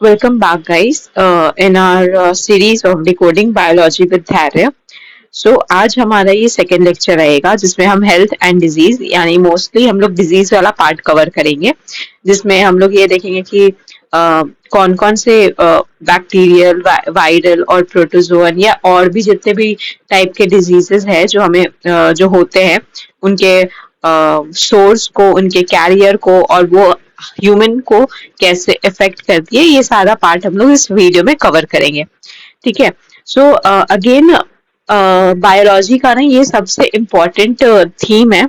Welcome back, guys, in our series of Decoding Biology with Dharya. आज हमारा ये second lecture रहेगा जिसमें हम हेल्थ एंड डिजीज यानी मोस्टली हम लोग डिजीज वाला पार्ट कवर करेंगे, जिसमें हम लोग ये देखेंगे कि कौन कौन से बैक्टीरियल, वायरल और प्रोटोजोअन या और भी जितने भी टाइप के डिजीजेस हैं जो हमें जो होते हैं उनके सोर्स को, उनके कैरियर को और वो ह्यूमन को कैसे इफेक्ट करती है, ये सारा पार्ट हम लोग इस वीडियो में कवर करेंगे। ठीक है। अगेन बायोलॉजी का ना ये सबसे इम्पोर्टेंट थीम है,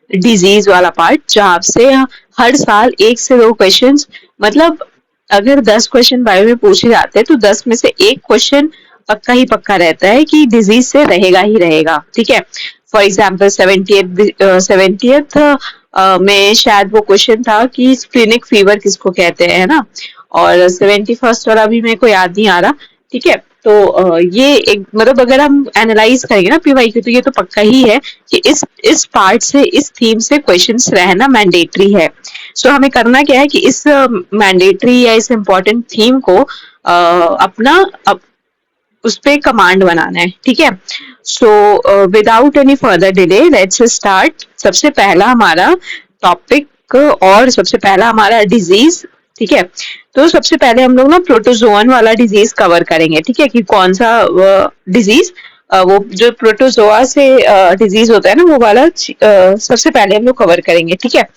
डिजीज वाला पार्ट, जहाँ से हर साल 1 से 2 क्वेश्चंस, मतलब अगर 10 क्वेश्चन बायो में पूछे जाते हैं तो 10 में से एक क्वेश्चन पक्का ही पक्का रहता है कि डिजीज से रहेगा ही रहेगा। ठीक है। फॉर एग्जाम्पल 70th में शायद वो क्वेश्चन था कि क्लिनिक फीवर किसको कहते हैं, है ना, और 71st वाला भी मेरे को याद नहीं आ रहा। ठीक है। ये एक मतलब अगर हम एनालाइज करेंगे ना पीवाई की, तो ये तो पक्का ही है कि इस पार्ट से, इस थीम से क्वेश्चंस रहना मैंडेटरी है। हमें करना क्या है कि इस मैंडेटरी या इस इम्पोर्टेंट थीम को अपना उस पे कमांड बनाना है। ठीक है। Without any further delay let's start. सबसे पहला हमारा टॉपिक और सबसे पहला हमारा डिजीज। ठीक है। तो सबसे पहले हम लोग ना प्रोटोजोअन वाला डिजीज कवर करेंगे। ठीक है, कि कौन सा डिजीज, वो जो प्रोटोजोआ से डिजीज होता है ना, वो वाला सबसे पहले हम लोग कवर करेंगे। ठीक है।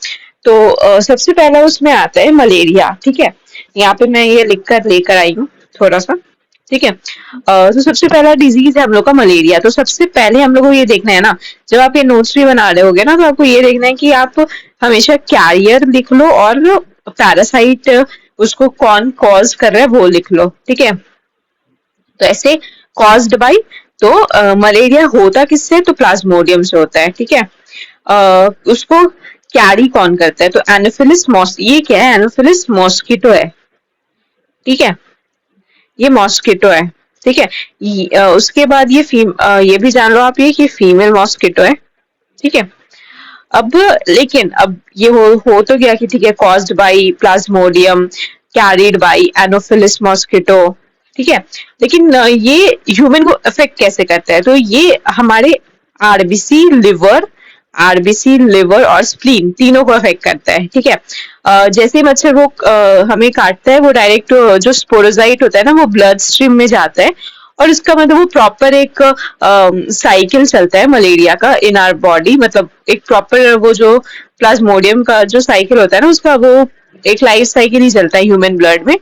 सबसे पहला उसमें आता है मलेरिया। ठीक है, यहाँ पे मैं ये लिख कर लेकर आई हूँ थोड़ा सा। ठीक है। तो सबसे पहला डिजीज है हम लोग का मलेरिया। तो सबसे पहले हम लोग को ये देखना है ना, जब आप ये नोट्स भी बना रहे होगे ना, तो आपको ये देखना है कि आप हमेशा कैरियर लिख लो और पैरासाइट उसको कौन कॉज कर रहा है वो लिख लो। ठीक है। तो ऐसे कॉज्ड बाई, तो मलेरिया होता किससे, तो प्लाज्मोडियम से होता है। ठीक है। उसको कैरी कौन करता है, तो एनोफिलिस ये क्या है, एनोफिलिस मॉस्किटो है। ठीक है, ये मॉस्किटो है। ठीक है। उसके बाद ये भी जान लो आप ये कि फीमेल मॉस्किटो है। ठीक है। अब लेकिन अब ये हो तो गया कि ठीक है, caused by Plasmodium, carried by Anopheles mosquito. ठीक है। लेकिन ये ह्यूमन को अफेक्ट कैसे करता है, तो ये हमारे आरबीसी लिवर आरबीसी लिवर और स्प्लीन तीनों को अफेक्ट करता है। ठीक है। जैसे ही मच्छर वो हमें काटता है, वो डायरेक्ट जो स्पोरोजाइट होता है ना, वो ब्लड स्ट्रीम में जाता है, और इसका मतलब वो प्रॉपर एक साइकिल चलता है मलेरिया का इन आवर बॉडी। मतलब एक प्रॉपर वो जो प्लाज्मोडियम का जो साइकिल होता है ना, उसका वो एक लाइफ साइकिल ही चलता है ह्यूमन ब्लड में,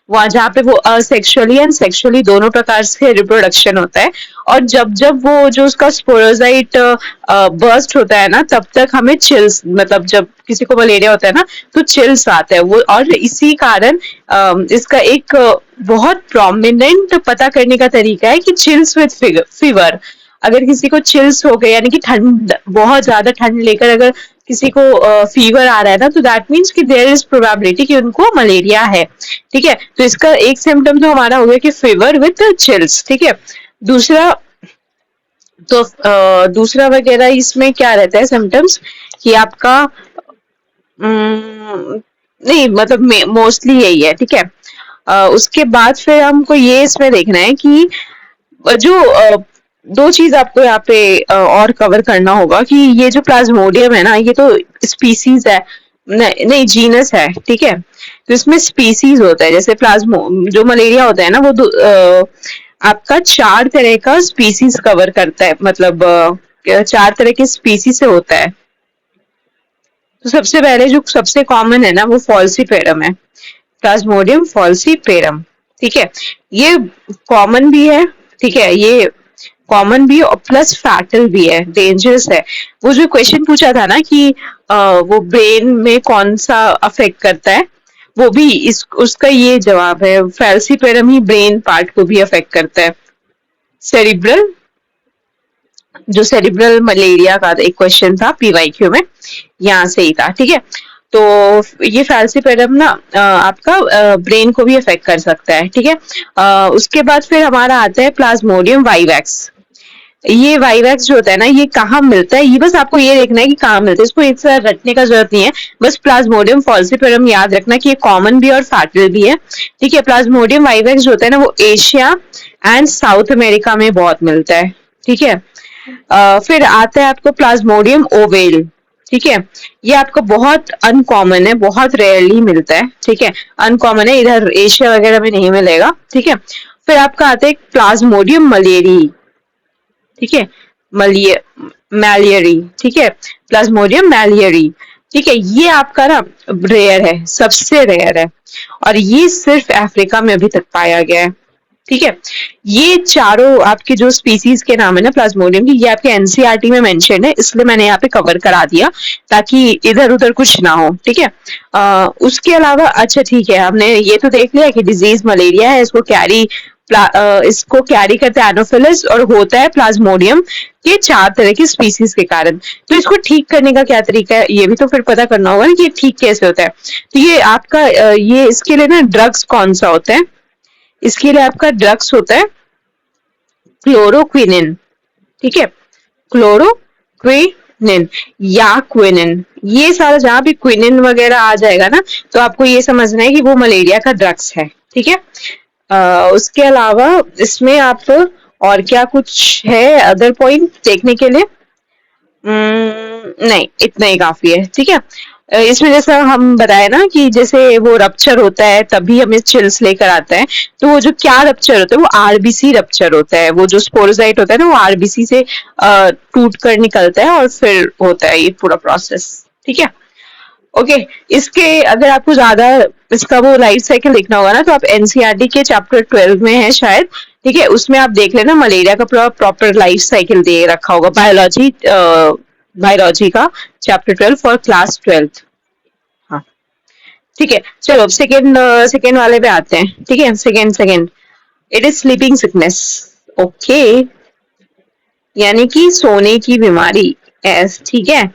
वहां जहाँ पे वो असेक्सुअली एंड सेक्सुअली दोनों प्रकार से रिप्रोडक्शन होता है। और जब जब वो जो उसका स्पोरोजाइट बर्स्ट होता है ना, तब तक हमें चिल्स, मतलब जब किसी को मलेरिया होता है ना तो चिल्स आता है वो। और इसी कारण इसका एक बहुत प्रोमिनेंट पता करने का तरीका है कि चिल्स विद फीवर। अगर किसी को चिल्स हो गए, यानी कि ठंड, बहुत ज्यादा ठंड लेकर अगर किसी को फीवर आ रहा है ना, तो दैट मीन्स कि देयर इज प्रोबेबिलिटी कि उनको मलेरिया है। ठीक है। तो इसका एक सिम्टम तो हमारा हो गया कि फीवर विद चिल्स। ठीक है। दूसरा, दूसरा वगैरह इसमें क्या रहता है सिम्टम्स, कि आपका नहीं, मतलब मोस्टली यही है। ठीक है। उसके बाद फिर हमको ये इसमें देखना है कि जो दो चीज आपको यहाँ पे और कवर करना होगा कि ये जो प्लाज्मोडियम है ना, ये तो स्पीसीज है, नहीं जीनस है। ठीक है। तो इसमें स्पीसीज होता है, जैसे प्लाज्मो जो मलेरिया होता है ना, वो आपका 4 तरह का स्पीसीज कवर करता है, मतलब 4 तरह के स्पीसीज से होता है। तो सबसे पहले जो सबसे कॉमन है ना, वो फॉल्सीपेरम है, प्लाज्मोडियम फॉल्सीपेरम। ठीक है। ये कॉमन भी है। ठीक है, ये कॉमन भी और प्लस फैटल भी है, डेंजरस है। वो जो क्वेश्चन पूछा था ना कि वो ब्रेन में कौन सा अफेक्ट करता है, वो भी इस उसका ये जवाब है, फैल्सीपेरम ही ब्रेन पार्ट को भी अफेक्ट करता है। सेरिब्रल, जो सेरिब्रल मलेरिया का एक क्वेश्चन था पीवाईक्यू में, यहाँ से ही था। ठीक है। तो ये फैल्सीपेरम ना आपका ब्रेन को भी अफेक्ट कर सकता है। ठीक है। उसके बाद फिर हमारा आता है प्लाज्मोडियम वाइवैक्स। ये वाइवैक्स जो होता है ना, ये कहाँ मिलता है, ये बस आपको ये देखना है कि कहाँ मिलता है, इसको एक साथ रटने का जरूरत नहीं है। बस प्लाज्मोडियम फॉल्सिफेरम याद रखना कि ये कॉमन भी और फैटल भी है। ठीक है, प्लाज्मोडियम वाइवैक्स जो होता है ना, वो एशिया एंड साउथ अमेरिका में बहुत मिलता है। ठीक है, फिर आता है आपको प्लाज्मोडियम ओवेल। ठीक है, ये आपको बहुत अनकॉमन है, बहुत रेयरली मिलता है। ठीक है, अनकॉमन है, इधर एशिया वगैरह में नहीं मिलेगा। ठीक है, फिर आपका आता है प्लाज्मोडियम मलेरी। ठीक है, मलिय मैलियरी। ठीक है, प्लाज्मोडियम मैलियरी। ठीक है, ये आपका ना रेयर है, सबसे रेयर है, और ये सिर्फ अफ्रीका में अभी तक पाया गया है। ठीक है, ये चारों आपके जो स्पीसीज के नाम है ना प्लाज्मोडियम की, ये आपके एनसीईआरटी में मेंशन है, इसलिए मैंने यहाँ पे कवर करा दिया ताकि इधर उधर कुछ ना हो। ठीक है, उसके अलावा अच्छा ठीक है, हमने ये तो देख लिया कि डिजीज मलेरिया है, इसको कैरी करता है एनोफिलस और होता है प्लाज्मोडियम के 4 तरह की स्पीसीज के कारण। तो इसको ठीक करने का क्या तरीका है, ये भी तो फिर पता करना होगा ना कि ये ठीक कैसे होता है। तो ये आपका ये इसके लिए ना ड्रग्स कौन सा होता है, इसके लिए आपका ड्रग्स होता है क्लोरोक्विनिन। ठीक है, क्लोरोक्विनिन या क्विनिन, ये सारा जहां भी क्विनिन वगैरह आ जाएगा ना, तो आपको ये समझना है कि वो मलेरिया का ड्रग्स है। ठीक है, उसके अलावा इसमें आप और क्या कुछ है अदर पॉइंट देखने के लिए? नहीं, इतना ही काफी है। ठीक है, इसमें जैसा हम बताए ना कि जैसे वो रप्चर होता है तभी हमें चिल्स लेकर आता है, तो वो जो क्या रप्चर होता है वो आरबीसी रप्चर होता है। वो जो स्पोरोजाइट होता है ना, वो आरबीसी से टूट कर निकलता है और फिर होता है ये पूरा प्रोसेस। ठीक है, ओके। इसके अगर आपको ज्यादा इसका वो लाइफ साइकिल देखना होगा ना, तो आप एनसीईआरटी के चैप्टर 12 में है शायद। ठीक है, उसमें आप देख लेना, मलेरिया का पूरा प्रॉपर लाइफ साइकिल दे रखा होगा, बायोलॉजी का चैप्टर 12 फॉर क्लास 12। हाँ, ठीक है, चलो सेकेंड वाले पे आते हैं। ठीक है, second second it is sleeping sickness. Okay, यानी कि सोने की बीमारी। एस, ठीक है,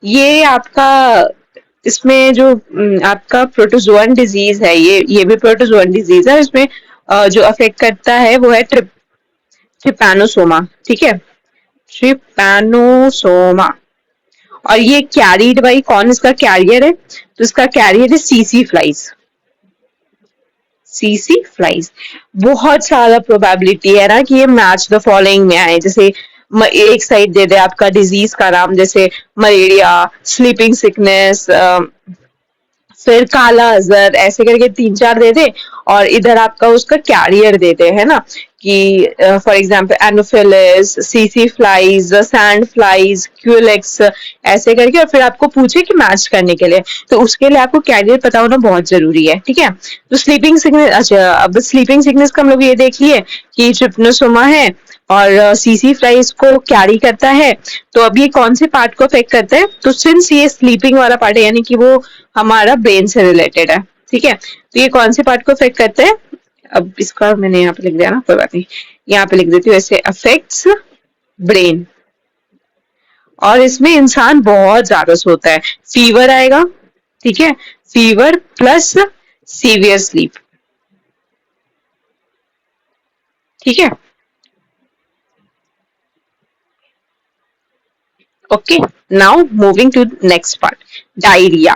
ये आपका इसमें जो आपका प्रोटोजोअन डिजीज है, ये भी प्रोटोजोअन डिजीज है। इसमें जो अफेक्ट करता है वो है ट्रिपैनोसोमा। ठीक है, ट्रिपैनोसोमा, और ये कैरीड बाई कौन, इसका कैरियर है, तो इसका कैरियर है सीसी फ्लाइज। सीसी फ्लाइज, बहुत सारा प्रोबेबिलिटी है ना कि ये मैच द फॉलोइंग में आए। जैसे एक साइड दे दे आपका डिजीज का नाम, जैसे मलेरिया, स्लीपिंग सिकनेस, फिर काला अजहर, ऐसे करके 3-4 दे दे, और इधर आपका उसका कैरियर दे दे, है ना, कि for example Anopheles, CC flies, sand flies, Culex, ऐसे करके, और फिर आपको पूछे कि मैच करने के लिए, तो उसके लिए आपको कैरियर पता होना बहुत जरूरी है। ठीक है, तो स्लीपिंग सिकनेस, अच्छा अब स्लीपिंग सिकनेस का हम लोग ये देख लिए कि ट्रिपनोसोमा है और सीसी फ्लाइज को कैरी करता है। तो अब ये कौन से पार्ट को अफेक्ट करता है, तो सिंस ये स्लीपिंग वाला पार्ट है, यानी कि वो हमारा ब्रेन से रिलेटेड है। ठीक है, तो ये कौन से पार्ट को अफेक्ट करता है, अब इसका मैंने यहाँ पे लिख दिया ना, कोई बात नहीं, यहाँ पे लिख देती हूँ ऐसे, अफेक्ट्स ब्रेन। और इसमें इंसान बहुत ज्यादा सोता है, फीवर आएगा। ठीक है, फीवर प्लस सीवियर स्लीप। ठीक है, okay, now moving to next part, diarrhoea.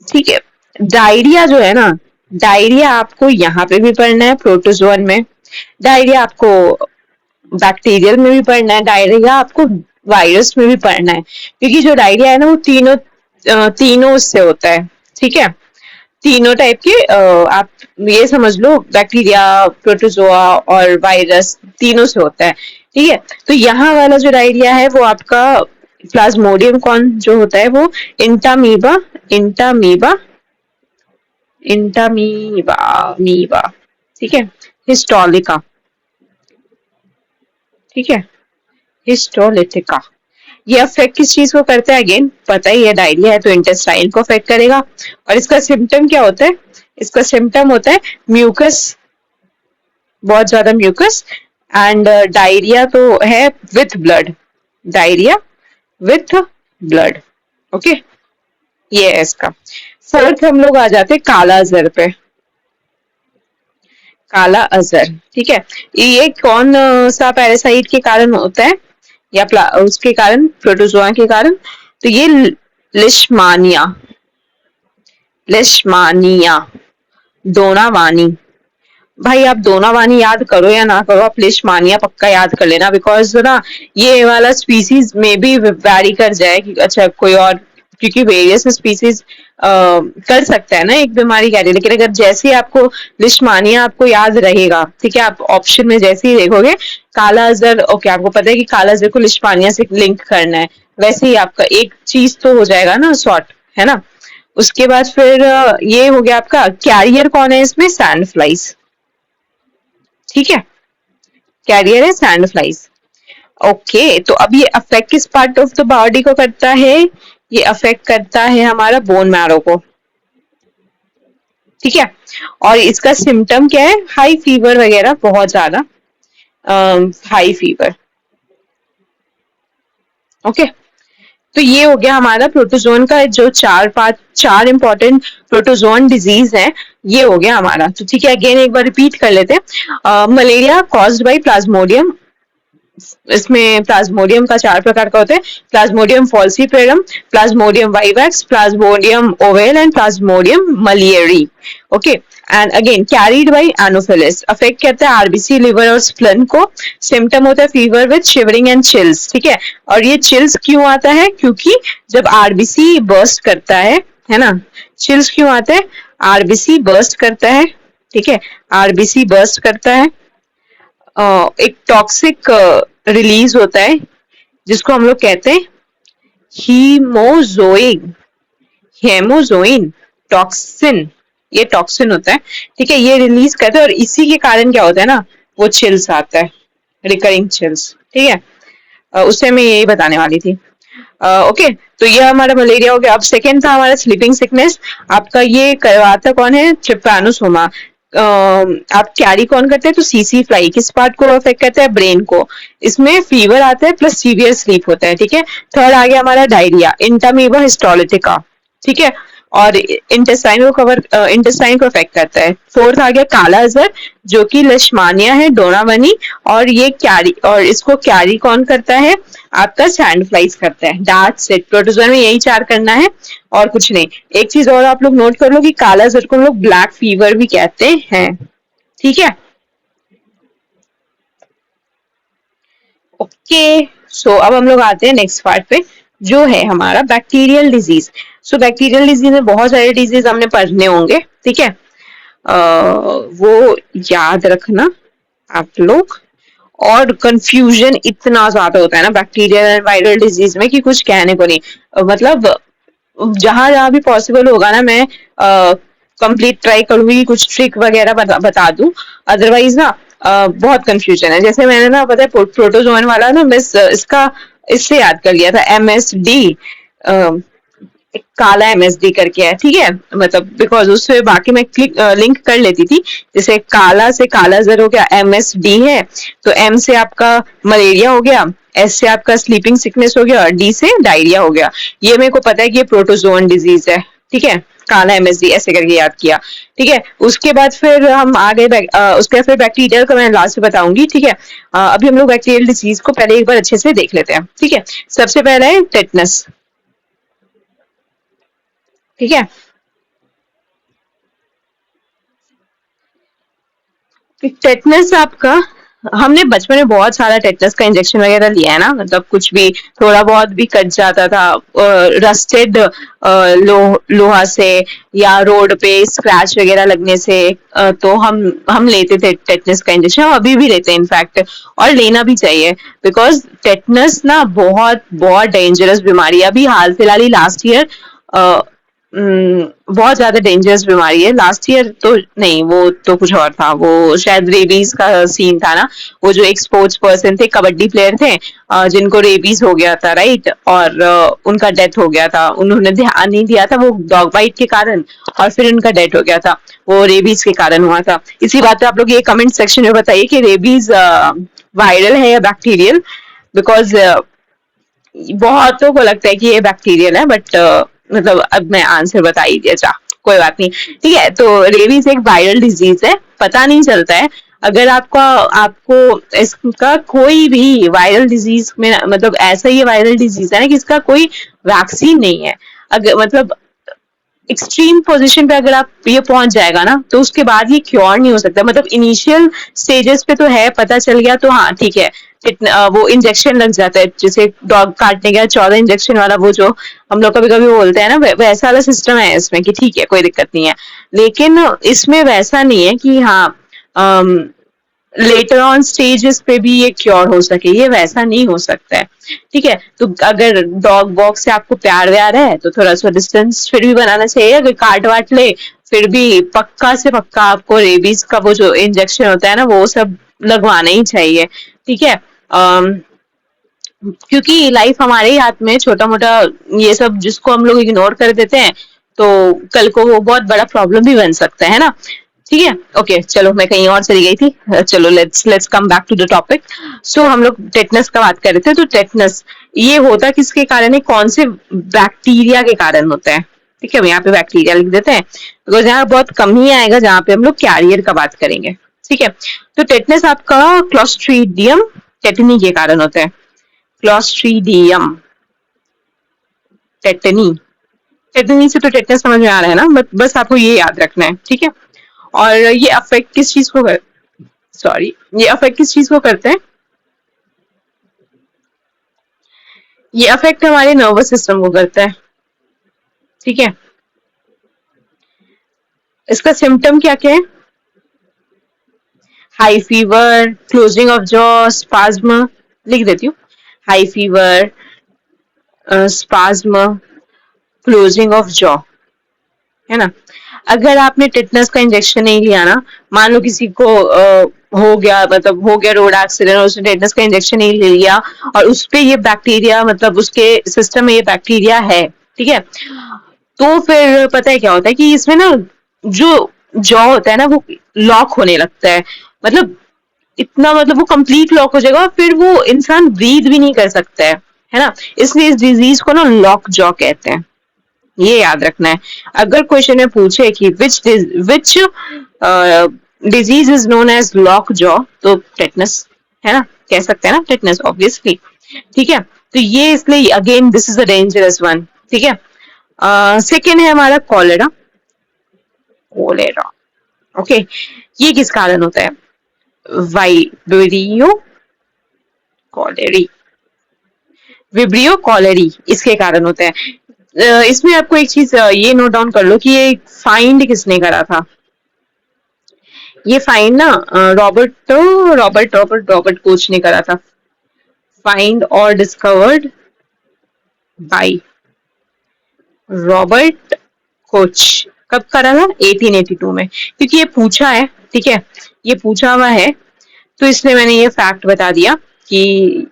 ठीक है, डायरिया जो है ना, डायरिया आपको यहाँ पे भी पढ़ना है प्रोटोजोअन में, डायरिया आपको बैक्टीरियल में भी पढ़ना है, डायरिया आपको वायरस में भी पढ़ना है, क्योंकि जो डायरिया है ना वो तीनों उससे होता है। ठीक है, तीनों टाइप के आप ये समझ लो, बैक्टीरिया, प्रोटोजोआ और वायरस, तीनों से होता है। ठीक है, तो यहाँ वाला जो डायरिया है वो आपका प्लाज्मोडियम कौन जो होता है, वो इंटामीबा इंटामीबा इंटामीबा मीबा। ठीक है, हिस्टोलिका। ठीक है, हिस्टोलिटिका। ये अफेक्ट किस चीज को करता है, अगेन पता ही है, डायरिया है तो इंटेस्टाइन को अफेक्ट करेगा। और इसका सिम्टम क्या होता है, इसका सिम्टम होता है म्यूकस, बहुत ज्यादा म्यूकस, एंड डायरिया तो है with blood, diarrhoea with blood. Okay, ये है इसका। फर्क हम लोग आ जाते हैं काला अजहर पे। काला अजहर, ठीक है। ये कौन सा पैरासाइट के कारण होता है, या उसके कारण, प्रोटोजोआ के कारण? तो ये लिशमानिया, लिशमानिया, दोनावानी। भाई आप दोनावानी याद करो या ना करो, आप लिशमानिया पक्का याद कर लेना, बिकॉज ना ये वाला स्पीसीज में भी वैरी कर जाए कि अच्छा कोई और, क्योंकि वेरियस स्पीसीज कर सकता है ना एक बीमारी कैरी, लेकिन अगर जैसे ही आपको लिशमानिया आपको याद रहेगा, ठीक है, आप ऑप्शन में जैसे ही देखोगे काला अजहर, ओके आपको पता है कि काला अजहर को लिशमानिया से लिंक करना है, वैसे ही आपका एक चीज तो हो जाएगा ना सॉर्ट, है ना। उसके बाद फिर ये हो गया आपका, कैरियर कौन है इसमें? सैंड फ्लाइज, ठीक है, कैरियर है सैंड फ्लाइज। ओके, तो अब ये अफेक्ट किस पार्ट ऑफ द बॉडी को करता है? ये अफेक्ट करता है हमारा बोन मैरो को, ठीक है। और इसका सिम्टम क्या है? हाई फीवर वगैरह, बहुत ज्यादा हाई फीवर। ओके, तो ये हो गया हमारा प्रोटोजोन का जो चार इंपॉर्टेंट प्रोटोजोन डिजीज है, ये हो गया हमारा। तो ठीक है, अगेन एक बार रिपीट कर लेते हैं। मलेरिया कॉज्ड बाय प्लाज्मोडियम, इसमें प्लाज्मोडियम का 4 प्रकार का होता है, plasmodium falciparum, plasmodium vivax, plasmodium ovale and plasmodium malariae. Okay, and again carried by anopheles, affect करता है आरबीसी, लिवर और स्प्लन को। सिम्टम होता है fever with shivering and chills, ठीक है। और ये चिल्स क्यों आता है? क्योंकि जब आरबीसी बर्स्ट करता है ना, चिल्स क्यों आता है? आरबीसी बर्स्ट करता है, ठीक है, आरबीसी बर्स्ट करता है, एक टॉक्सिक रिलीज होता है जिसको हम लोग कहते हैं हीमोजोइन, हेमोजोइन टॉक्सिन, ये टॉक्सिन होता है, ठीक है, ये रिलीज करता है, और इसी के कारण क्या होता है ना, वो चिल्स आता है, रिकरिंग चिल्स, ठीक है। उससे मैं यही बताने वाली थी। ओके, तो ये हमारा मलेरिया हो गया। अब सेकेंड था हमारा स्लीपिंग सिकनेस, आपका ये करवाता कौन है? ट्रिपैनोसोमा। आप कैरी कौन करते हैं? तो सीसी फ्लाई किस पार्ट को अफेक्ट करता है? ब्रेन को। इसमें फीवर आता है प्लस सीवियर स्लीप होता है, ठीक है। थर्ड आ गया हमारा डायरिया, इंटामीबा हिस्टोलिटिका, ठीक है, और इंटेस्टाइन को कवर, इंटेस्टाइन को अफेक्ट करता है। फोर्थ आ गया काला अजहर, जो कि लिशमानिया है, डोनावनी, और ये कैरी, और इसको कैरी कौन करता है? आपका सैंड फ्लाइज करता है। दैट्स इट, प्रोटोजोआ में यही 4 करना है और कुछ नहीं। एक चीज और आप लोग नोट कर लो कि काला अजहर को हम लोग ब्लैक फीवर भी कहते हैं, ठीक है। ओके, सो अब हम लोग आते हैं नेक्स्ट पार्ट पे, जो है हमारा बैक्टीरियल डिजीज। सो बैक्टीरियल डिजीज में बहुत सारे डिजीज हमने पढ़ने होंगे, ठीक है, वो याद रखना आप लोग। और कंफ्यूजन इतना ज्यादा होता है ना बैक्टीरियल एंड वायरल डिजीज में कि कुछ कहने को नहीं, मतलब जहां जहां भी पॉसिबल होगा ना, मैं कंप्लीट ट्राई करूंगी, कुछ ट्रिक वगैरह बता दूं, अदरवाइज ना बहुत कंफ्यूजन है। जैसे मैंने ना पता है प्रोटोजोन वाला ना मिस इसका इससे याद कर लिया था, एमएसडी, काला एमएसडी करके है, ठीक है, मतलब बिकॉज उससे बाकी मैं लिंक कर लेती थी, जैसे काला से काला जर हो गया, एमएसडी है, तो एम से आपका मलेरिया हो गया, एस से आपका स्लीपिंग सिकनेस हो गया, और डी से डायरिया हो गया। ये मेरे को पता है कि ये प्रोटोजोन डिजीज है, ठीक है, काला एमएसडी ऐसे करके याद किया, ठीक है। उसके बाद फिर हम आगे उसके बाद फिर बैक्टीरियल का मैं लास्ट में बताऊंगी, ठीक है। अभी हम लोग बैक्टीरियल डिजीज को पहले एक बार अच्छे से देख लेते हैं, ठीक है। सबसे पहला है टेटनस, ठीक है। टेटनस आपका, हमने बचपन में बहुत सारा टेटनस का इंजेक्शन वगैरह लिया है ना, मतलब कुछ भी थोड़ा बहुत भी कट जाता था रस्टेड लोहा से, या रोड पे स्क्रैच वगैरह लगने से, तो हम लेते थे टेटनस का इंजेक्शन, हम अभी भी लेते हैं इनफैक्ट, और लेना भी चाहिए, बिकॉज टेटनस ना बहुत बहुत डेंजरस बीमारी है। अभी हाल फिलहाल ही लास्ट ईयर बहुत ज्यादा डेंजरस बीमारी है। लास्ट ईयर तो नहीं, वो तो कुछ और था, वो शायद रेबीज का सीन था ना, वो जो एक स्पोर्ट्स पर्सन थे, कबड्डी प्लेयर थे, जिनको रेबीज हो गया था, राइट, और उनका डेथ हो गया था, उन्होंने ध्यान नहीं दिया था वो डॉग बाइट के कारण, और फिर उनका डेथ हो गया था, वो रेबीज के कारण हुआ था। इसी बात पे आप लोग ये कमेंट सेक्शन में बताइए कि रेबीज वायरल है या बैक्टीरियल, बिकॉज बहुतों को लगता है कि ये बैक्टीरियल है, बट मतलब अब मैं आंसर बता ही दिया, जा कोई बात नहीं, ठीक है। तो रेबीज एक वायरल डिजीज है, पता नहीं चलता है। अगर आपको इसका कोई भी वायरल डिजीज में, मतलब ऐसा ये वायरल डिजीज है ना कि इसका कोई वैक्सीन नहीं है। अगर मतलब एक्सट्रीम पोजीशन पे अगर आप ये पहुंच जाएगा ना, तो उसके बाद ये क्योर नहीं हो सकता। मतलब इनिशियल स्टेजेस पे तो है, पता चल गया तो हाँ ठीक है, वो इंजेक्शन लग जाता है, जैसे डॉग काटने का 14 इंजेक्शन वाला, वो जो हम लोग कभी कभी बोलते हैं ना, वैसा वाला सिस्टम है इसमें कि ठीक है कोई दिक्कत नहीं है। लेकिन इसमें वैसा नहीं है कि हाँ लेटर ऑन स्टेजेस पे भी ये क्योर हो सके, ये वैसा नहीं हो सकता है, ठीक है। तो अगर डॉग वॉग से आपको प्यार व्यार है तो थोड़ा सा डिस्टेंस फिर भी बनाना चाहिए। अगर काट वाट ले फिर भी पक्का से पक्का आपको रेबीज का वो जो इंजेक्शन होता है ना, वो सब लगवाना ही चाहिए, ठीक है। क्योंकि लाइफ हमारे ही हाथ में, छोटा मोटा ये सब जिसको हम लोग इग्नोर कर देते हैं तो कल को वो बहुत बड़ा प्रॉब्लम भी बन सकता है ना, ठीक है। ओके चलो, मैं कहीं और चली गई थी। चलो let's come back to the topic. So हम लोग टेटनस का बात कर रहे थे। तो टेटनस ये होता किसके कारण है, कौन से बैक्टीरिया के कारण होता है, ठीक है। यहाँ पे बैक्टीरिया लिख देते हैं, बिकॉज यहाँ बहुत कम ही आएगा जहाँ पे हम लोग कैरियर का बात करेंगे, ठीक है। तो टेटनस आपका क्लोस्ट्रीडियम टेटनी के कारण होता है। क्लोस्ट्रीडियम टेटनी, टेटनी से तो टेटनस समझ में आ रहा है ना, बस आपको ये याद रखना है, ठीक है। और ये अफेक्ट किस चीज को सॉरी, ये अफेक्ट किस चीज को करते हैं, ये अफेक्ट हमारे नर्वस सिस्टम को करता है, ठीक है। इसका सिम्टम क्या क्या है, high fever, closing of jaw, spasm, लिख देती हूँ। High fever, spasm, closing of jaw, है ना। अगर आपने टिटनस का इंजेक्शन नहीं लिया ना, मान लो किसी को हो गया, मतलब हो गया रोड एक्सीडेंट और उसने टिटनस का इंजेक्शन नहीं ले लिया और उस पे ये बैक्टीरिया, मतलब उसके सिस्टम में ये बैक्टीरिया है, ठीक है। तो फिर पता है क्या होता है कि इसमें ना जो जॉ होता है ना, वो लॉक होने लगता है। मतलब इतना, मतलब वो कंप्लीट लॉक हो जाएगा, फिर वो इंसान ब्रीथ भी नहीं कर सकता है ना। इसलिए इस डिजीज को ना लॉक जॉ कहते हैं, ये याद रखना है। अगर क्वेश्चन में पूछे कि which disease is known as lockjaw, तो टेटनस, है ना, कह सकते हैं ना टेटनस, ऑब्वियसली, ठीक है। तो ये इसलिए again this is a dangerous one, ठीक है। सेकेंड है हमारा कॉलेरा। कॉलेरा, ओके, ये किस कारण होता है, वाइब्रियो कॉलेरी, विब्रियो कॉलेरी, इसके कारण होता है। इसमें आपको एक चीज ये नोट डाउन कर लो कि ये फाइंड किसने करा था। ये फाइंड ना रॉबर्ट कोच ने करा था। फाइंड और डिस्कवर्ड बाय रॉबर्ट कोच। कब करा था, 1882 में, क्योंकि ये पूछा है, ठीक है, ये पूछा हुआ है, तो इसलिए मैंने ये फैक्ट बता दिया कि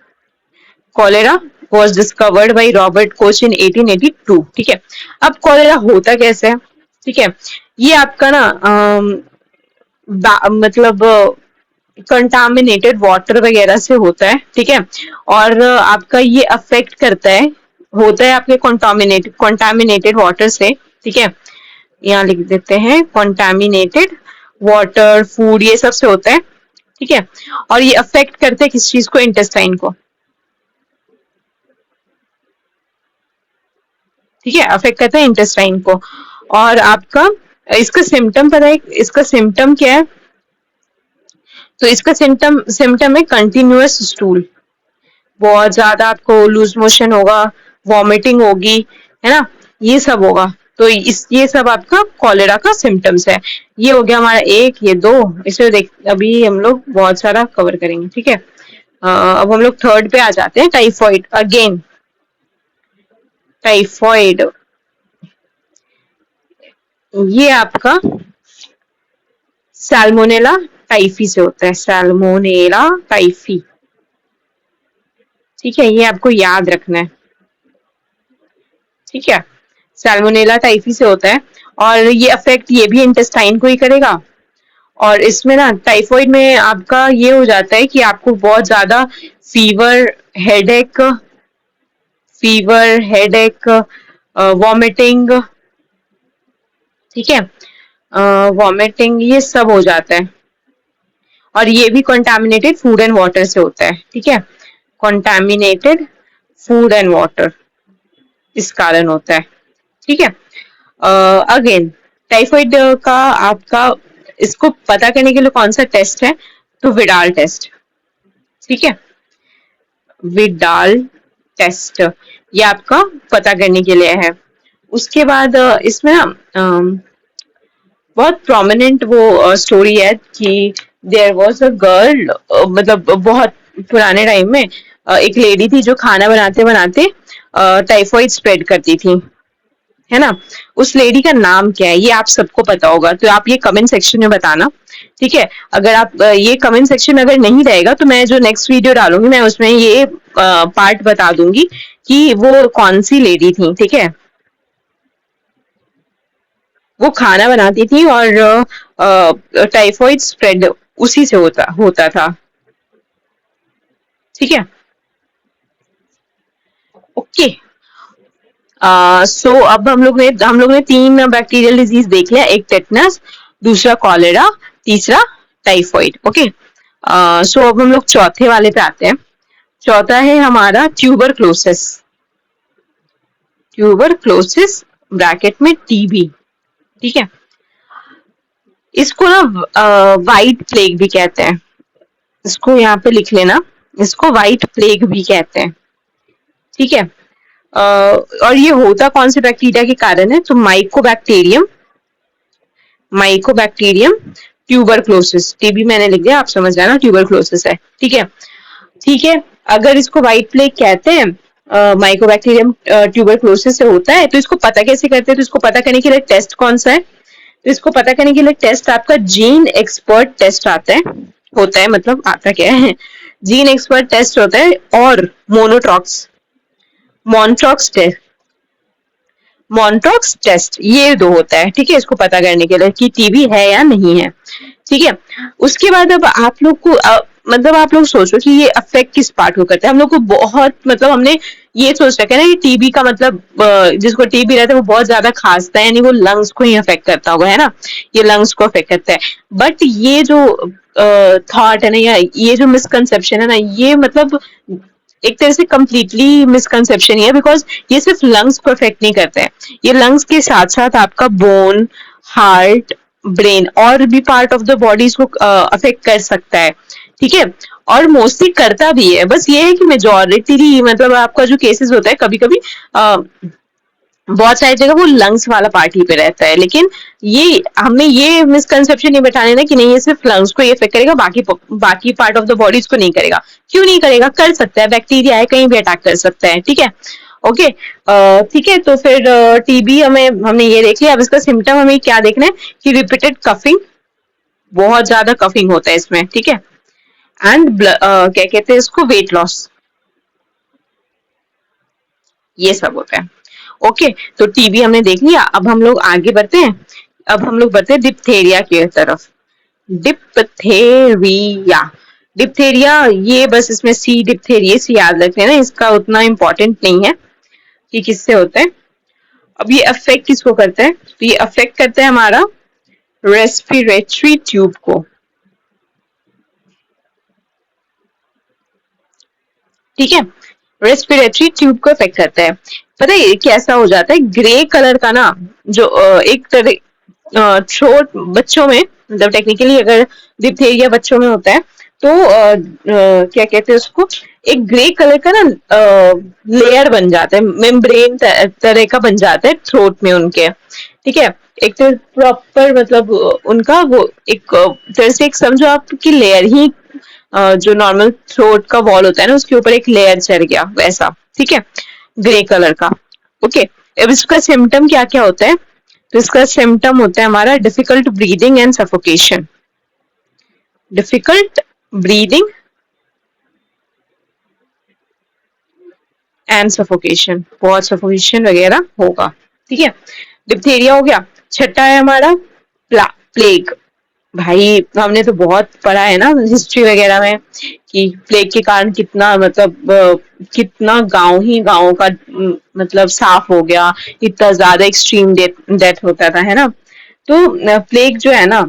cholera was discovered by Robert Koch in 1882, ठीक है। अब कॉलेरा होता कैसे है, ठीक है। ये आपका ना मतलब कंटामिनेटेड वाटर वगैरह से होता है, ठीक है। और आपका ये अफेक्ट करता है, होता है आपके कंटामिनेटेड वाटर से, ठीक है। यहाँ लिख देते हैं कंटामिनेटेड वाटर, फूड, ये सब से होता है, ठीक है। और ये अफेक्ट करते हैं किस चीज को, इंटेस्टाइन को, ठीक है, अफेक्ट करता है इंटेस्टाइन को। और आपका इसका सिम्टम पता है, इसका सिम्टम क्या है, तो इसका सिम्टम सिम्टम है कंटिन्यूअस स्टूल, बहुत ज्यादा आपको लूज मोशन होगा, वॉमिटिंग होगी, है ना, ये सब होगा। तो ये सब आपका कॉलेरा का सिम्टम्स है। ये हो गया हमारा एक, ये दो, इसमें देख अभी हम लोग बहुत सारा कवर करेंगे, ठीक है। अब हम लोग थर्ड पे आ जाते हैं, टाइफॉइड। अगेन टाइफॉइड, ये आपका सैल्मोनेला टाइफी से होता है, सैल्मोनेला टाइफी, ठीक है, ये आपको याद रखना है, ठीक है। सैल्मोनेला टाइफी से होता है और ये अफेक्ट ये भी इंटेस्टाइन को ही करेगा। और इसमें ना टाइफॉइड में आपका ये हो जाता है कि आपको बहुत ज्यादा फीवर, हेडेक, वॉमिटिंग, ठीक है, वॉमिटिंग ये सब हो जाता है, और ये भी कंटामिनेटेड फूड एंड वाटर से होता है। ठीक है, कंटामिनेटेड फूड एंड वाटर इस कारण होता है। ठीक है, अगेन टाइफाइड का आपका इसको पता करने के लिए कौन सा टेस्ट है, तो विडाल टेस्ट। ठीक है, विडाल टेस्ट ये आपका पता करने के लिए है। उसके बाद इसमें ना बहुत प्रोमिनेंट वो स्टोरी है कि देयर वाज अ गर्ल, मतलब बहुत पुराने टाइम में एक लेडी थी जो खाना बनाते बनाते टाइफाइड स्प्रेड करती थी, है ना। उस लेडी का नाम क्या है, ये आप सबको पता होगा, तो आप ये कमेंट सेक्शन में बताना। ठीक है, अगर आप ये कमेंट सेक्शन अगर नहीं रहेगा तो मैं जो नेक्स्ट वीडियो डालूंगी मैं उसमें ये पार्ट बता दूंगी कि वो कौन सी लेडी थी। ठीक है, वो खाना बनाती थी और टाइफाइड स्प्रेड उसी से होता होता था। ठीक है, ओके। सो अब हम लोग ने 3 बैक्टीरियल डिजीज देख लिया, एक टेटनस, दूसरा कॉलेरा, तीसरा टाइफाइड। ओके, सो अब हम लोग चौथे वाले पे आते हैं। चौथा है हमारा ट्यूबरक्लोसिस। ट्यूबरक्लोसिस ब्रैकेट में टीबी। ठीक है, इसको ना वाइट प्लेग भी कहते हैं, इसको यहाँ पे लिख लेना, इसको वाइट प्लेग भी कहते हैं। ठीक है, और ये होता कौन से बैक्टीरिया के कारण है, तो माइकोबैक्टीरियम, माइकोबैक्टीरियम ट्यूबरक्लोसिस। टीबी मैंने लिख दिया, आप समझ जाना ट्यूबरक्लोसिस है। ठीक है, ठीक है, अगर इसको व्हाइट प्लेग कहते हैं, माइकोबैक्टीरियम ट्यूबरक्लोसिस से होता है, तो इसको पता कैसे करते हैं, तो इसको पता करने के लिए टेस्ट कौन सा है, तो इसको पता करने के लिए टेस्ट आपका जीन एक्सपर्ट टेस्ट आता है, होता है, मतलब आता क्या है, जीन एक्सपर्ट टेस्ट होता है, और मोनोट्रॉक्स, मॉन्ट्रॉक्स टेस्ट, मॉन्ट्रॉक्स टेस्ट, ये दो होता है। ठीक है, इसको पता करने के लिए कि टीबी है या नहीं है। ठीक है, उसके बाद अब आप लोग को मतलब आप लोग सोचो कि ये अफेक्ट किस पार्ट को करता है। हम लोग को बहुत, मतलब हमने ये सोच रखा है ना कि टीबी का मतलब जिसको टीबी रहता है वो बहुत ज्यादा खांसता है, यानी वो लंग्स को ही अफेक्ट करता होगा, है ना, ये लंग्स को अफेक्ट करता है। बट ये जो थॉट है ना, या ये जो मिसकंसेप्शन है ना, ये मतलब एक तरह से कंप्लीटली मिसकंसेप्शन ही है, बिकॉज ये सिर्फ लंग्स को अफेक्ट नहीं करता है, ये लंग्स के साथ साथ आपका बोन, हार्ट, ब्रेन और भी पार्ट ऑफ द बॉडी इसको अफेक्ट कर सकता है। ठीक है, और मोस्टली करता भी है, बस ये है कि मेजोरिटी मतलब आपका जो केसेस होता है, कभी कभी बहुत सारी जगह वो लंग्स वाला पार्ट ही पे रहता है, लेकिन ये हमें ये मिसकंसेप्शन नहीं बैठाने ना कि नहीं ये सिर्फ लंग्स को ये इफेक्ट करेगा, बाकी पार्ट ऑफ द बॉडी इसको नहीं करेगा। क्यों नहीं करेगा, कर सकता है, बैक्टीरिया है, कहीं भी अटैक कर सकता है। ठीक है, ओके, ठीक है, तो फिर टीबी हमने ये देख लिया। अब इसका सिम्टम हमें क्या देखना है कि रिपीटेड कफिंग, बहुत ज्यादा कफिंग होता है इसमें। ठीक है, एंड क्या कहते हैं इसको, वेट लॉस, ये सब होता है। ओके, तो टीबी हमने देख लिया। अब हम लोग आगे बढ़ते हैं, अब हम लोग बढ़ते हैं डिप्थेरिया की तरफ। डिप्थेरिया, डिप्थेरिया ये बस इसमें सी डिप्थेरिया से याद रखते हैं ना, इसका उतना इम्पोर्टेंट नहीं है कि किससे होता है। अब ये अफेक्ट किसको करता है, तो ये अफेक्ट करता है हमारा रेस्पिरेटरी ट्यूब को। ठीक है, रेस्पिरेटरी ट्यूब को अफेक्ट करता है। पता है कैसा हो जाता है, ग्रे कलर का ना, जो एक तरह छोट बच्चों में, मतलब टेक्निकली अगर डिप्थेरिया बच्चों में होता है तो क्या कहते हैं उसको, एक ग्रे कलर का ना लेयर बन जाता है, मेम्ब्रेन तरह का बन जाता है थ्रोट में उनके। ठीक है, एक तो प्रॉपर मतलब उनका वो एक तरह से एक समझो आपकी लेयर ही, जो नॉर्मल थ्रोट का वॉल होता है ना उसके ऊपर एक लेयर चढ़ गया वैसा। ठीक है, ग्रे कलर का। ओके, अब इसका सिम्टम क्या क्या होता है, तो इसका सिम्टम होता है हमारा difficult breathing and suffocation, difficult breathing and suffocation, बहुत सफोकेशन वगैरह होगा। ठीक है, डिप्थेरिया हो गया। छठा है हमारा प्लेग। भाई हमने तो बहुत पढ़ा है ना हिस्ट्री वगैरह में कि प्लेग के कारण कितना, मतलब कितना गांव ही गांव का मतलब साफ हो गया, इतना ज्यादा एक्सट्रीम डेथ होता था, है ना। तो प्लेग जो है ना,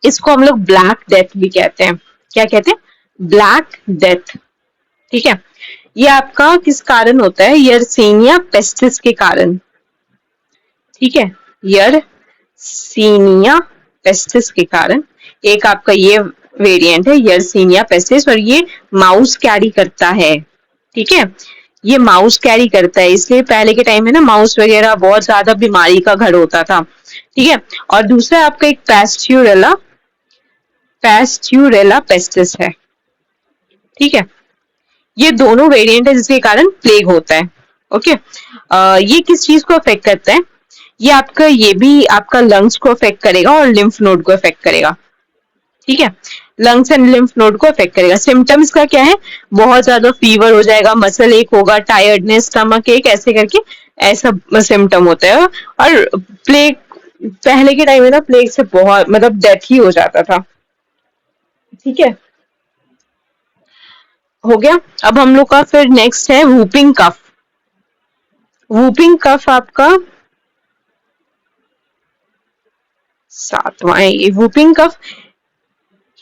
इसको हम लोग ब्लैक डेथ भी कहते हैं। क्या कहते हैं? Black death. ठीक है, ये आपका किस कारण होता है? यर्सीनिया पेस्टिस के कारण। ठीक है, यर्सीनिया पेस्टिस के कारण। एक आपका ये वेरिएंट है यर्सीनिया पेस्टिस, और ये माउस कैरी करता है। ठीक है, ये माउस कैरी करता है, इसलिए पहले के टाइम में ना माउस वगैरह बहुत ज्यादा बीमारी का घर होता था। ठीक है, और दूसरा आपका एक पैस्ट्यूरेला पेस्टिस है। ठीक है, ये दोनों वेरिएंट है जिसके कारण प्लेग होता है। ओके, ये किस चीज को अफेक्ट करता है? ये आपका, ये भी आपका लंग्स को अफेक्ट करेगा और लिम्फ नोड को अफेक्ट करेगा। ठीक है, लंग्स एंड लिम्फ नोड को अफेक्ट करेगा। सिम्टम्स का क्या है? बहुत ज्यादा फीवर हो जाएगा, मसल एक होगा, टायर्डनेस, स्टमक एक, ऐसे करके ऐसा सिम्टम होता है। और प्लेग, पहले के टाइम में ना प्लेग से बहुत मतलब डेथ ही हो जाता था। ठीक है, हो गया। अब हम लोग का फिर नेक्स्ट है वूपिंग कफ। वूपिंग कफ आपका सातवां है। ये वूपिंग कफ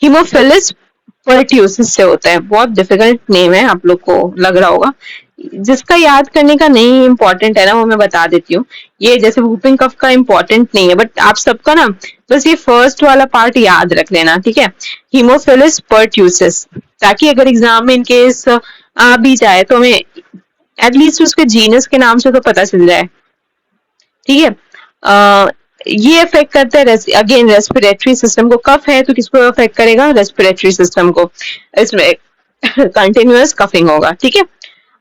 हीमोफिलस परट्यूसिस से होता है। बहुत डिफिकल्ट नेम है, आप लोग को लग रहा होगा, जिसका याद करने का नहीं इम्पोर्टेंट है ना, वो मैं बता देती हूँ। ये जैसे वूपिंग कफ का इम्पोर्टेंट नहीं है, बट आप सबका ना बस ये फर्स्ट वाला पार्ट याद रख लेना। ठीक है, हीमोफिलस परट्यूसिस, ताकि अगर एग्जाम में इनकेस आ भी जाए तो हमें एटलीस्ट उसके जीनस के नाम से तो पता चल जाए। ठीक है, ये अफेक्ट करता है अगेन रेस्पिरेटरी सिस्टम को। कफ है तो किसको अफेक्ट करेगा? रेस्पिरेटरी सिस्टम को। इसमें कंटिन्यूअस कफिंग होगा। ठीक है,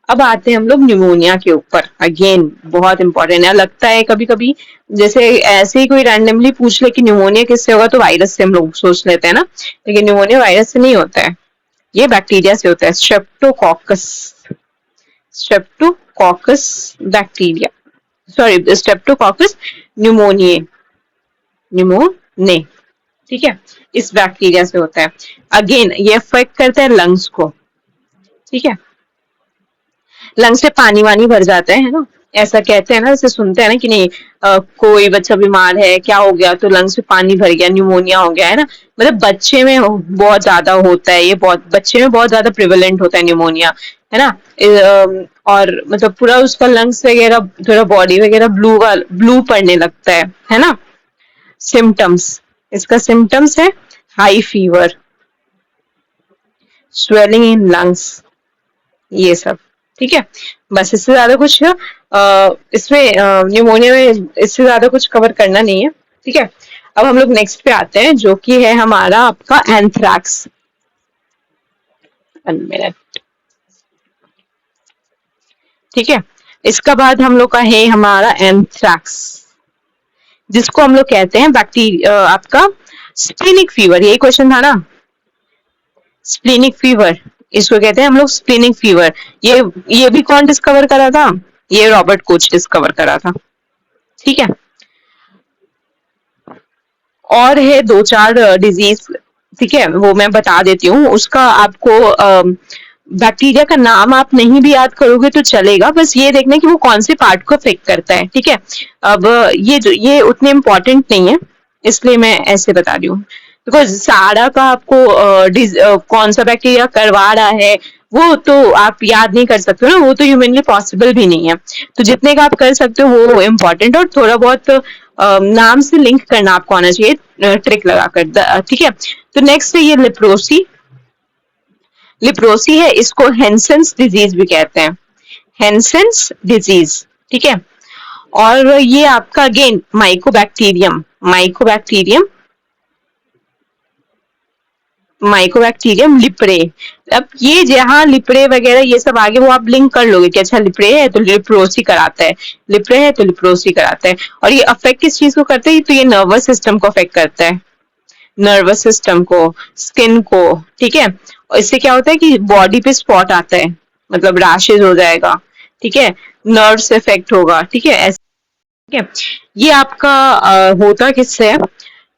अब आते हैं हम लोग न्यूमोनिया के ऊपर। अगेन बहुत इंपॉर्टेंट है, लगता है कभी कभी जैसे ऐसे ही कोई रैंडमली पूछ ले कि न्यूमोनिया किससे होगा तो वायरस से हम लोग सोच लेते हैं ना, लेकिन न्यूमोनिया वायरस से नहीं होता है, ये बैक्टीरिया से होता है। Streptococcus bacteria, sorry streptococcus pneumoniae. ठीक है, इस बैक्टीरिया से होता है। अगेन ये अफेक्ट करता है लंग्स को। ठीक है, लंग्स से पानी वानी भर जाता है ना, ऐसा कहते हैं ना, जैसे सुनते हैं ना कि नहीं कोई बच्चा बीमार है, क्या हो गया, तो लंग्स में पानी भर गया, न्यूमोनिया हो गया है ना। मतलब बच्चे में बहुत ज्यादा होता है, ये बहुत बच्चे में बहुत ज्यादा प्रिवेलेंट होता है न्यूमोनिया, है ना। और मतलब पूरा उसका लंग्स वगैरह, थोड़ा बॉडी वगैरह ब्लू पड़ने लगता है ना। सिम्टम्स, इसका सिम्टम्स है high fever, swelling in lungs, ये सब। ठीक है, बस इससे ज्यादा कुछ इसमें न्यूमोनिया में इससे ज्यादा कुछ कवर करना नहीं है। ठीक है, अब हम लोग नेक्स्ट पे आते हैं जो कि है हमारा आपका एंथ्रैक्स। 1 मिनट। ठीक है, इसका बाद हम लोग का है हमारा एंथ्रैक्स, जिसको हम लोग कहते हैं बैक्टीरिया आपका स्प्लिनिक फीवर। यही क्वेश्चन था ना, स्प्लिनिक फीवर, इसको कहते हैं हम लोग स्प्लिनिक फीवर। ये भी कौन डिस्कवर करा था? ये रॉबर्ट कोच डिस्कवर करा था। ठीक है, और है 2-4 डिजीज। ठीक है, वो मैं बता देती हूँ। उसका आपको बैक्टीरिया का नाम आप नहीं भी याद करोगे तो चलेगा, बस ये देखना कि वो कौन से पार्ट को अफेक्ट करता है। ठीक है, अब ये उतने इम्पोर्टेंट नहीं है, इसलिए मैं ऐसे बता रही हूँ। बिकॉज सारा का आपको कौन सा बैक्टीरिया करवा रहा है वो तो आप याद नहीं कर सकते हो ना, वो तो ह्यूमनली पॉसिबल भी नहीं है। तो जितने का आप कर सकते हो वो इम्पोर्टेंट, और थोड़ा बहुत नाम से लिंक करना आपको आना चाहिए, ट्रिक लगाकर। ठीक है, तो नेक्स्ट है ये लिप्रोसी। लिप्रोसी है, इसको हेंसेंस डिजीज भी कहते हैं, हेंसेंस डिजीज। ठीक है, और ये आपका अगेन माइकोबैक्टीरियम लिप्रे। अब ये जहां लिप्रे वगैरह ये सब आगे वो आप लिंक कर लोगे कि अच्छा लिप्रे है तो लिप्रोसी कराता है, लिप्रे है तो लिप्रोसी कराता है। और ये अफेक्ट किस चीज को करता है? तो ये नर्वस सिस्टम को अफेक्ट करता है, नर्वस सिस्टम को, स्किन को। ठीक है, और इससे क्या होता है कि बॉडी पे स्पॉट आता है, मतलब रैशेज हो जाएगा। ठीक है, नर्व्स इफेक्ट होगा। ठीक है, ऐसे। ठीक है, ये आपका होता किससे है?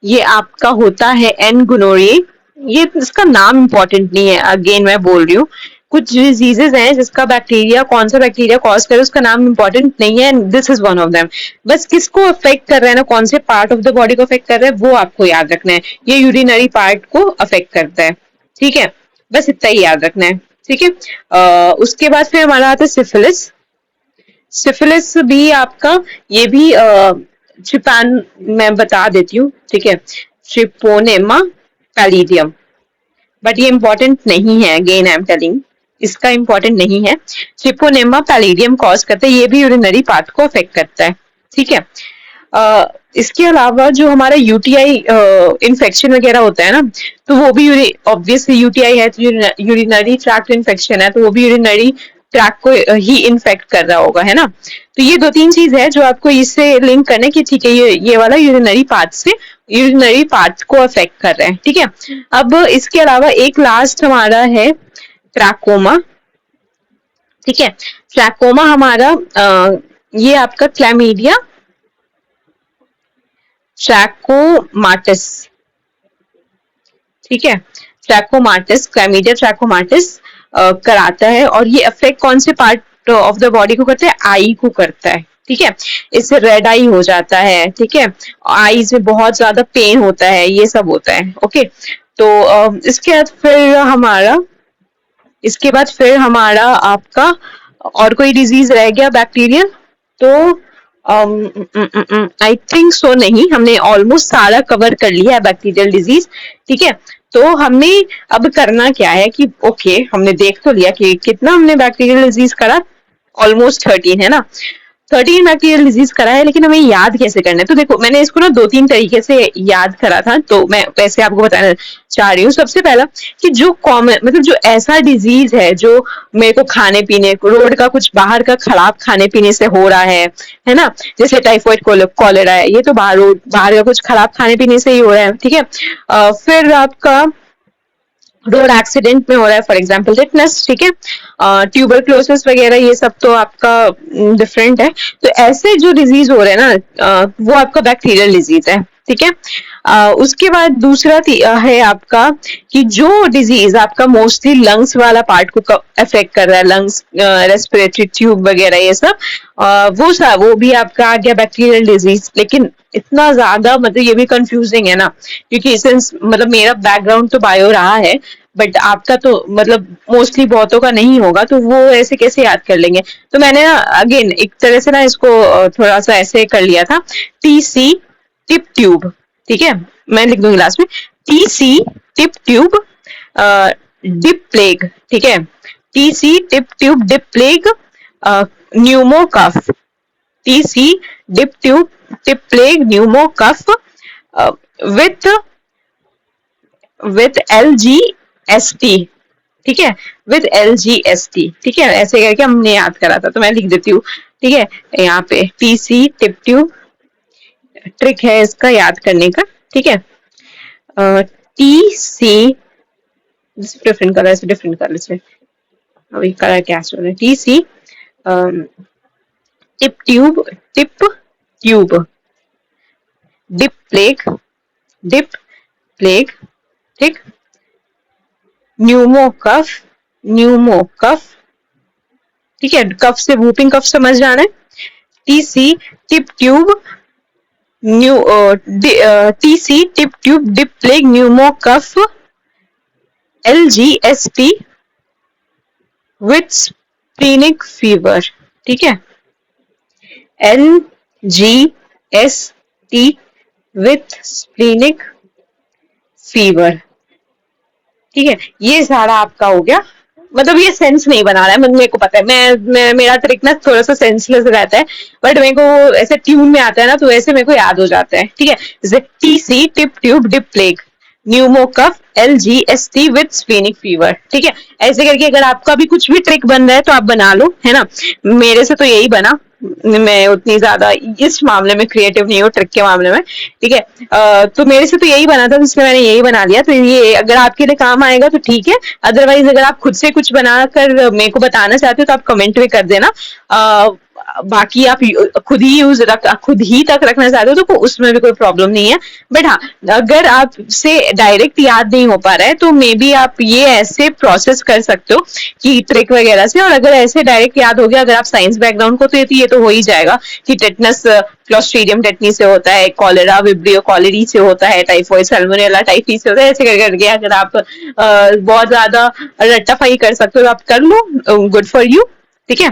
ये आपका होता है एन गोनोरिया। ये इसका नाम इंपॉर्टेंट नहीं है, अगेन मैं बोल रही हूँ, कुछ डिजीजेस हैं जिसका बैक्टीरिया, कौन सा बैक्टीरिया कॉज करे उसका नाम इंपॉर्टेंट नहीं है, this is one of them. बस किसको अफेक्ट कर रहा है ना, कौन से पार्ट ऑफ द बॉडी को अफेक्ट कर रहा है वो आपको याद रखना है। ये यूरिनरी पार्ट को अफेक्ट करता है, ठीक है, बस इतना ही याद रखना है, ठीक है। उसके बाद फिर हमारा आता है सिफिलिस। सिफिलिस भी आपका, ये भी ट्रिपान मैं बता देती हूँ, ठीक है, ट्रिपोनेमा पैलिडियम, बट ये इंपॉर्टेंट नहीं है, अगेन आई एम टेलिंग, इसका इंपॉर्टेंट नहीं है। ट्रिपोनेमा पैलिडियम कॉज करता है, ये भी यूरिनरी पार्ट को अफेक्ट करता है, ठीक है। इसके अलावा जो हमारा यूटीआई इन्फेक्शन वगैरह होता है ना, तो वो भी ऑब्वियसली यूटीआई है तो यूरिनरी ट्रैक्ट इन्फेक्शन है, तो वो भी यूरिनरी ट्रैक को ही इन्फेक्ट कर रहा होगा, है ना। तो ये दो तीन चीज है जो आपको इससे लिंक करने की, ठीक है, ये वाला यूरिनरी पार्ट से, यूरिनरी पार्ट को अफेक्ट कर रहा है, ठीक है। अब इसके अलावा एक लास्ट हमारा है ट्रैकोमा, ठीक है। ट्रैकोमा हमारा ये आपका क्लैमीडिया ट्रैकोमाटिस, ठीक है, ट्रैकोमाटिस, क्लैमीडिया ट्रैकोमाटिस कराता है, और ये अफेक्ट कौन से पार्ट ऑफ द बॉडी को करता है, आई को करता है, ठीक है। इससे रेड आई हो जाता है, ठीक है, आईज में बहुत ज्यादा पेन होता है, ये सब होता है, ओके। तो इसके बाद फिर हमारा आपका और कोई डिजीज रह गया बैक्टीरियल, तो आई थिंक सो नहीं, हमने ऑलमोस्ट सारा कवर कर लिया है बैक्टीरियल डिजीज, ठीक है। तो हमने अब करना क्या है कि ओके, हमने देख तो लिया कि कितना हमने बैक्टीरियल डिजीज करा, ऑलमोस्ट 13, है ना, 13 बैक्टीरियल डिजीज करा है, लेकिन हमें याद कैसे करना है। तो देखो, मैंने इसको ना 2-3 तरीके से याद करा था, तो मैं वैसे आपको बताना चाह रही हूँ। सबसे पहला कि जो कॉमन, मतलब जो ऐसा डिजीज है जो मेरे को खाने पीने, रोड का कुछ बाहर का खराब खाने पीने से हो रहा है ना, जैसे टाइफाइड, कॉलेरा है, ये तो बाहर का कुछ खराब खाने पीने से ही हो रहा है, ठीक है। फिर आपका रोड एक्सीडेंट में हो रहा है, फॉर एग्जाम्पल टिटनेस, ठीक है, ट्यूबरक्लोसिस वगैरह, ये सब तो आपका डिफरेंट है। तो ऐसे जो डिजीज हो रहे हैं ना, वो आपका बैक्टीरियल डिजीज है, ठीक है। उसके बाद दूसरा है आपका कि जो डिजीज आपका मोस्टली लंग्स वाला पार्ट को अफेक्ट कर रहा है, लंग्स, रेस्पिरेटरी ट्यूब वगैरह, ये सब वो भी आपका आ गया बैक्टीरियल डिजीज। लेकिन इतना ज्यादा, मतलब ये भी कंफ्यूजिंग है ना, क्योंकि सिंस मतलब मेरा बैकग्राउंड तो बायो रहा है, बट आपका तो मतलब मोस्टली बहुतों का नहीं होगा, तो वो ऐसे कैसे याद कर लेंगे। तो मैंने ना अगेन एक तरह से ना इसको थोड़ा सा ऐसे कर लिया था, टीसी टिप ट्यूब, ठीक है, मैं लिख दूंगी लास्ट में, TC tip tube dip plague, ठीक है, TC tip tube dip plague pneumo cough, TC dip tube tip plague pneumo cough with LGST, ठीक है, विथ LGST, ठीक है, ऐसे करके हमने याद करा था, तो मैं लिख देती हूँ, ठीक है, यहाँ पे टीसी टिप ट्यूब, ट्रिक है इसका याद करने का, ठीक है। टीसी डिफरेंट कलर से अभी कलर क्या चल रहा है, TC tip tube dip plague, ठीक, न्यूमो कफ, ठीक है, कफ से वूपिंग कफ समझ जाना है, TC tip tube TC tip tube dip plague pneumo cough LGST with splenic fever, ठीक है, LGST विथ स्प्लीनिक फीवर, ठीक है। ये सारा आपका हो गया, मतलब ये सेंस नहीं बना रहा है, मेरे को पता है, मैं मेरा ट्रिक ना थोड़ा सा सेंसलेस रहता है, बट मेरे को ऐसे ट्यून में आता है ना, तो ऐसे मेरे को याद हो जाता है, ठीक है। जैसे TC tip tube dip plague pneumo cough LGST with splenic fever, ठीक है। ऐसे करके अगर आपका भी कुछ भी ट्रिक बन रहा है तो आप बना लो, है ना। मेरे से तो यही बना, मैं उतनी ज्यादा इस मामले में क्रिएटिव नहीं हूँ, ट्रिक के मामले में, ठीक है। तो मेरे से तो यही बना था, इसलिए मैंने यही बना दिया, तो ये अगर आपके लिए काम आएगा तो ठीक है, अदरवाइज अगर आप खुद से कुछ बनाकर मेरे को बताना चाहते हो तो आप कमेंट में कर देना। बाकी आप खुद ही खुद ही तक रखना चाहते हो तो उसमें भी कोई प्रॉब्लम नहीं है। बट हाँ, अगर आपसे डायरेक्ट याद नहीं हो पा रहा है तो मे बी आप ये ऐसे प्रोसेस कर सकते हो कि ट्रिक वगैरह से, और अगर ऐसे डायरेक्ट याद हो गया, अगर आप साइंस बैकग्राउंड को, तो ये तो हो ही जाएगा कि टेटनस क्लोस्ट्रीडियम टेटनी से होता है, कॉलेरा विब्रियो कॉलेरी से होता है, टाइफॉइड सैल्मोनेला टाइफी से होता है, ऐसे करके अगर आप बहुत ज्यादा रट्टाफाई कर सकते हो तो आप कर लो, गुड फॉर यू। ठीक है,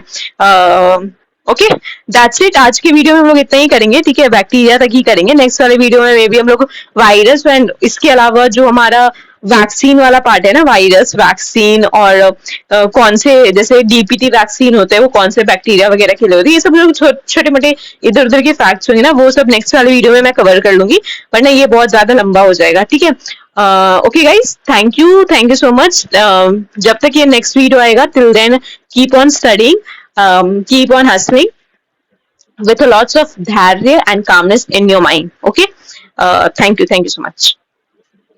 ओके, दैट्स इट। आज की वीडियो में हम लोग इतना ही करेंगे, ठीक है, बैक्टीरिया तक ही करेंगे। नेक्स्ट वाले वीडियो में मे बी हम लोग वायरस एंड इसके अलावा जो हमारा वैक्सीन वाला पार्ट है ना, वायरस वैक्सीन, और कौन से जैसे डीपीटी वैक्सीन होते हैं वो कौन से बैक्टीरिया वगैरह के लिए होते हैं, ये सब लोग छोटे मोटे इधर उधर के फैक्ट्स होंगे ना, वो सब नेक्स्ट वाले वीडियो में मैं कवर कर लूंगी, वरना ये बहुत ज्यादा लंबा हो जाएगा। ठीक है, okay guys, thank you so much. जब तक ये नेक्स्ट वीडियो आएगा, till then keep on studying, keep on hustling with a lots of dharya and calmness in your mind. Okay, thank you so much.